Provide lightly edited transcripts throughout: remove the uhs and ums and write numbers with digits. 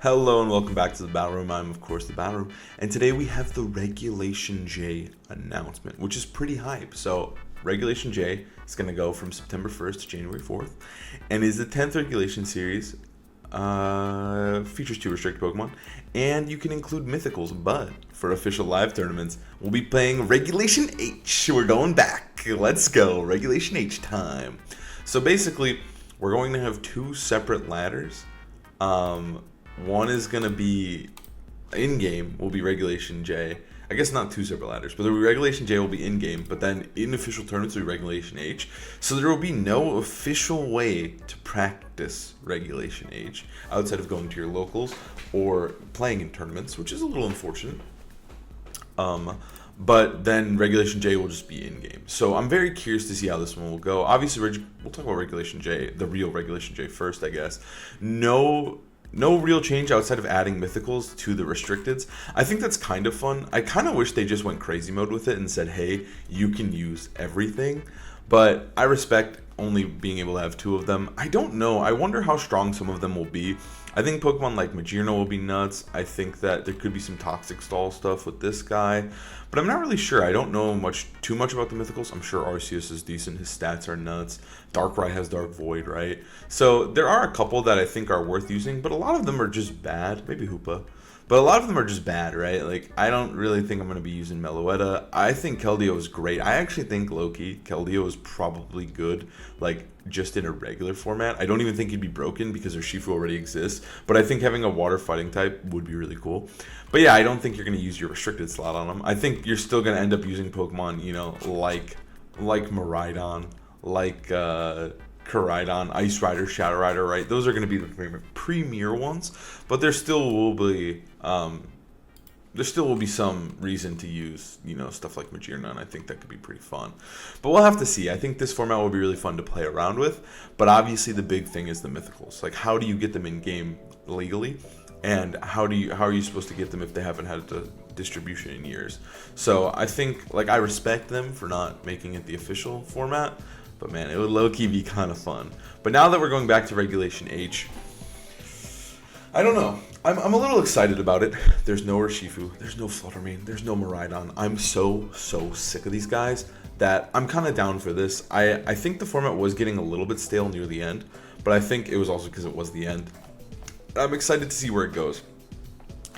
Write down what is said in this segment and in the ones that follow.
Hello and welcome back to the Battle Room. I'm of course the Battle Room, and today we have the Regulation J announcement, which is pretty hype. So Regulation J is going to go from September 1st to January 4th, and is the 10th Regulation Series. Features 2 restricted Pokemon, and you can include Mythicals, but for official live tournaments, we'll be playing Regulation H. We're going back. Let's go. Regulation H time. So basically, we're going to have two separate ladders. One is going to be in-game, will be Regulation J. I guess not two separate ladders, but the Regulation J will be in-game, but then in official tournaments will be Regulation H. So there will be no official way to practice Regulation H outside of going to your locals or playing in tournaments, which is a little unfortunate. But then Regulation J will just be in-game. So I'm very curious to see how this one will go. Obviously, we'll talk about Regulation J, the real Regulation J first, I guess. No real change outside of adding mythicals to the restricteds. I think that's kind of fun. I kind of wish they just went crazy mode with it and said, hey, you can use everything. But I respect only being able to have two of them. I don't know. I wonder how strong some of them will be. I think Pokemon like Magearna will be nuts. I think that there could be some Toxic Stall stuff with this guy. But I'm not really sure. I don't know too much about the Mythicals. I'm sure Arceus is decent. His stats are nuts. Darkrai has Dark Void, right? So there are a couple that I think are worth using, but a lot of them are just bad. Maybe Hoopa. But a lot of them are just bad, right? Like, I don't really think I'm going to be using Meloetta. I think Keldeo is great. I actually think, low-key, Keldeo is probably good, like, just in a regular format. I don't even think he'd be broken because Urshifu already exists. But I think having a water fighting type would be really cool. But yeah, I don't think you're going to use your restricted slot on him. I think you're still going to end up using Pokemon, you know, like Miraidon, like Koraidon, Ice Rider, Shadow Rider, right? Those are going to be the premier ones, but there still will be some reason to use, you know, stuff like Magearna, and I think that could be pretty fun. But we'll have to see. I think this format will be really fun to play around with, but obviously the big thing is the mythicals. Like, how do you get them in game legally, and how are you supposed to get them if they haven't had the distribution in years? So I think, like, I respect them for not making it the official format. But man, it would low-key be kind of fun. But now that we're going back to Regulation H, I don't know. I'm a little excited about it. There's no Urshifu. There's no Fluttermane. There's no Miraidon. I'm so sick of these guys that I'm kind of down for this. I think the format was getting a little bit stale near the end, but I think it was also because it was the end. I'm excited to see where it goes.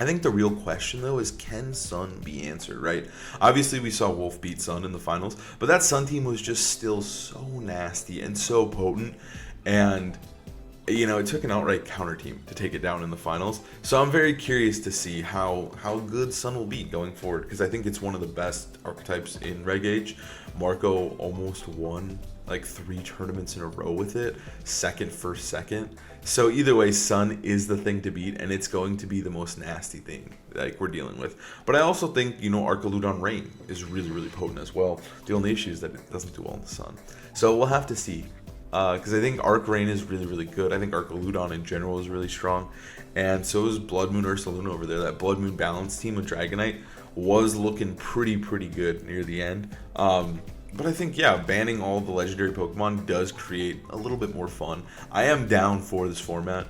I think the real question, though, is can Sun be answered, right? Obviously, we saw Wolf beat Sun in the finals, but that Sun team was just still so nasty and so potent, and, you know, it took an outright counter team to take it down in the finals. So I'm very curious to see how good Sun will be going forward, because I think it's one of the best archetypes in Reg Age. Marco almost won like 3 tournaments in a row with it, first, second. So either way, Sun is the thing to beat, and it's going to be the most nasty thing like we're dealing with. But I also think, you know, Arcaludon Rain is really potent as well. The only issue is that it doesn't do well in the Sun. So we'll have to see. Because I think Arc Rain is really good. I think Arcaludon in general is really strong. And so is Blood Moon Ursaluna over there. That Blood Moon balance team with Dragonite was looking pretty good near the end. But I think, yeah, banning all the legendary Pokemon does create a little bit more fun. I am down for this format.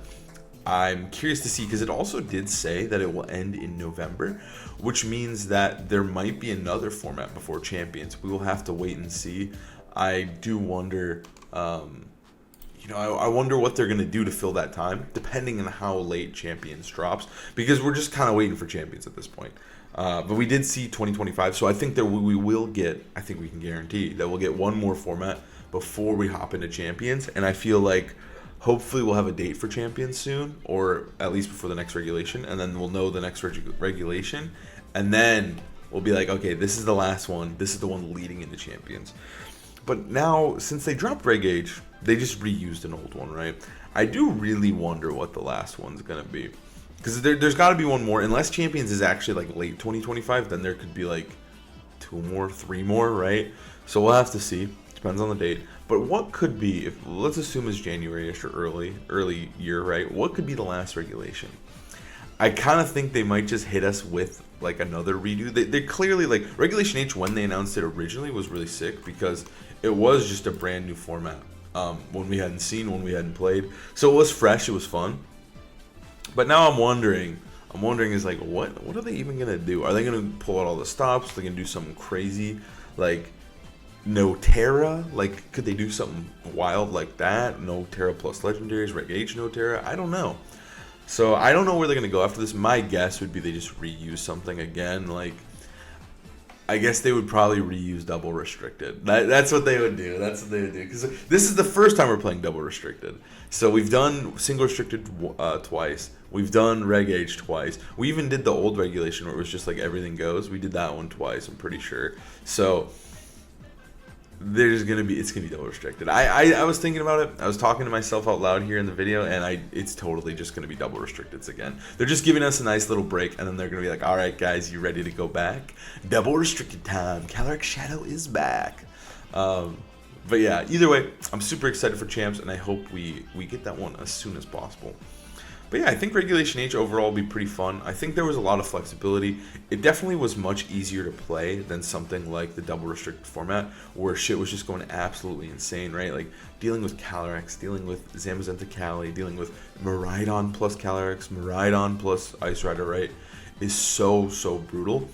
I'm curious to see, because it also did say that it will end in November, which means that there might be another format before Champions. We will have to wait and see. I do wonder, you know, I wonder what they're going to do to fill that time, depending on how late Champions drops, because we're just kind of waiting for Champions at this point. But we did see 2025, so I think that we will get, I think we can guarantee that we'll get one more format before we hop into Champions, and I feel like hopefully we'll have a date for Champions soon, or at least before the next regulation, and then we'll know the next regulation, and then we'll be like, okay, this is the last one, this is the one leading into Champions. But now, since they dropped Reg Age, they just reused an old one, right? I do really wonder what the last one's going to be. Because there's got to be one more. Unless Champions is actually like late 2025, then there could be like 2 more, 3 more, right? So we'll have to see. Depends on the date. But what could be, if let's assume it's January-ish or early year, right? What could be the last regulation? I kind of think they might just hit us with like another redo. They're clearly like Regulation H, when they announced it originally, was really sick because it was just a brand new format. One we hadn't seen, one we hadn't played. So it was fresh, it was fun. But now I'm wondering is like, what are they even gonna do? Are they gonna pull out all the stops? Are they gonna do something crazy, like no Terra? Like, could they do something wild like that? No Terra plus Legendaries, Reg H no Terra? I don't know. So I don't know where they're gonna go after this. My guess would be they just reuse something again. Like, I guess they would probably reuse double restricted. That's what they would do. That's what they would do. Because this is the first time we're playing double restricted. So we've done single restricted twice. We've done Reg H twice. We even did the old regulation where it was just like everything goes. We did that one twice, I'm pretty sure. So it's gonna be double restricted. I was thinking about it. I was talking to myself out loud here in the video, and it's totally just gonna be double restricted again. They're just giving us a nice little break, and then they're gonna be like, all right guys, you ready to go back? Double restricted time. Calyrex Shadow is back. But yeah, either way, I'm super excited for Champs, and I hope we get that one as soon as possible. But yeah, I think Regulation H overall will be pretty fun. I think there was a lot of flexibility. It definitely was much easier to play than something like the double restricted format, where shit was just going absolutely insane, right? Like dealing with Calyrex, dealing with Zamazenta Cali, dealing with Miraidon plus Calyrex, Miraidon plus Ice Rider, right? Is so brutal.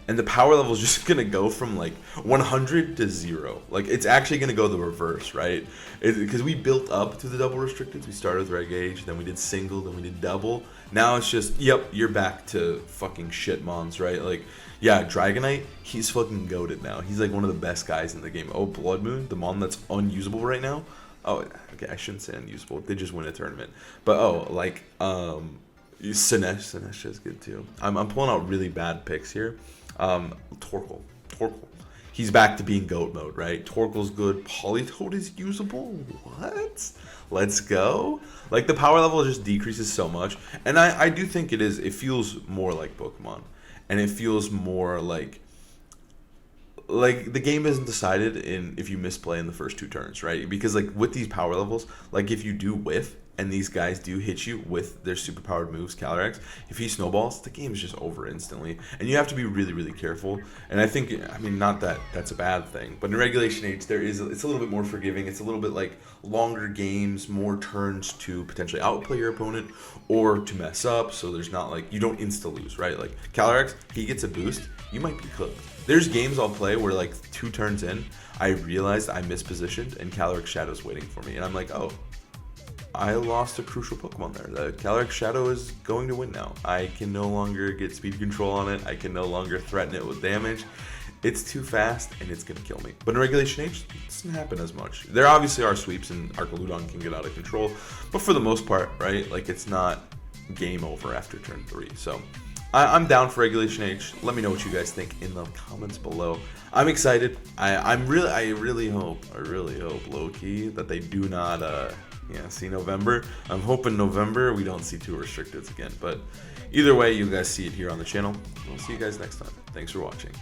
And the power level is just going to go from like 100 to 0. Like, it's actually going to go the reverse, right? Because we built up to the double restricted. We started with Reg Age, then we did single, then we did double. Now it's just, yep, you're back to fucking shit mons, right? Like, yeah, Dragonite, he's fucking goated now. He's like one of the best guys in the game. Oh, Blood Moon, the mon that's unusable right now. Oh, okay, I shouldn't say unusable. They just win a tournament. But, oh, like, Sinesh is good too. I'm pulling out really bad picks here. Torkoal. He's back to being GOAT mode, right? Torkoal's good. Politoed is usable? What? Let's go. Like, the power level just decreases so much. And I do think it feels more like Pokemon. And it feels more like the game isn't decided if you misplay in the first 2 turns, right? Because like with these power levels, like if you do whiff and these guys do hit you with their superpowered moves, Calyrex, if he snowballs, the game is just over instantly. And you have to be really careful. And I think, I mean, not that that's a bad thing, but in Regulation H, it's a little bit more forgiving. It's a little bit like longer games, more turns to potentially outplay your opponent or to mess up. So there's not like, you don't insta-lose, right? Like Calyrex, he gets a boost, you might be cooked. There's games I'll play where like 2 turns in, I realized I mispositioned and Calyrex Shadow's waiting for me. And I'm like, oh, I lost a crucial Pokemon there. The Calyrex Shadow is going to win now. I can no longer get speed control on it. I can no longer threaten it with damage. It's too fast, and it's going to kill me. But in Regulation H, it doesn't happen as much. There obviously are sweeps, and Arcaludon can get out of control. But for the most part, right, like it's not game over after turn 3. So I'm down for Regulation H. Let me know what you guys think in the comments below. I'm excited. I really hope, low-key, that they do not... see November. I'm hoping November we don't see 2 restricteds again. But either way, you guys see it here on the channel. We'll see you guys next time. Thanks for watching.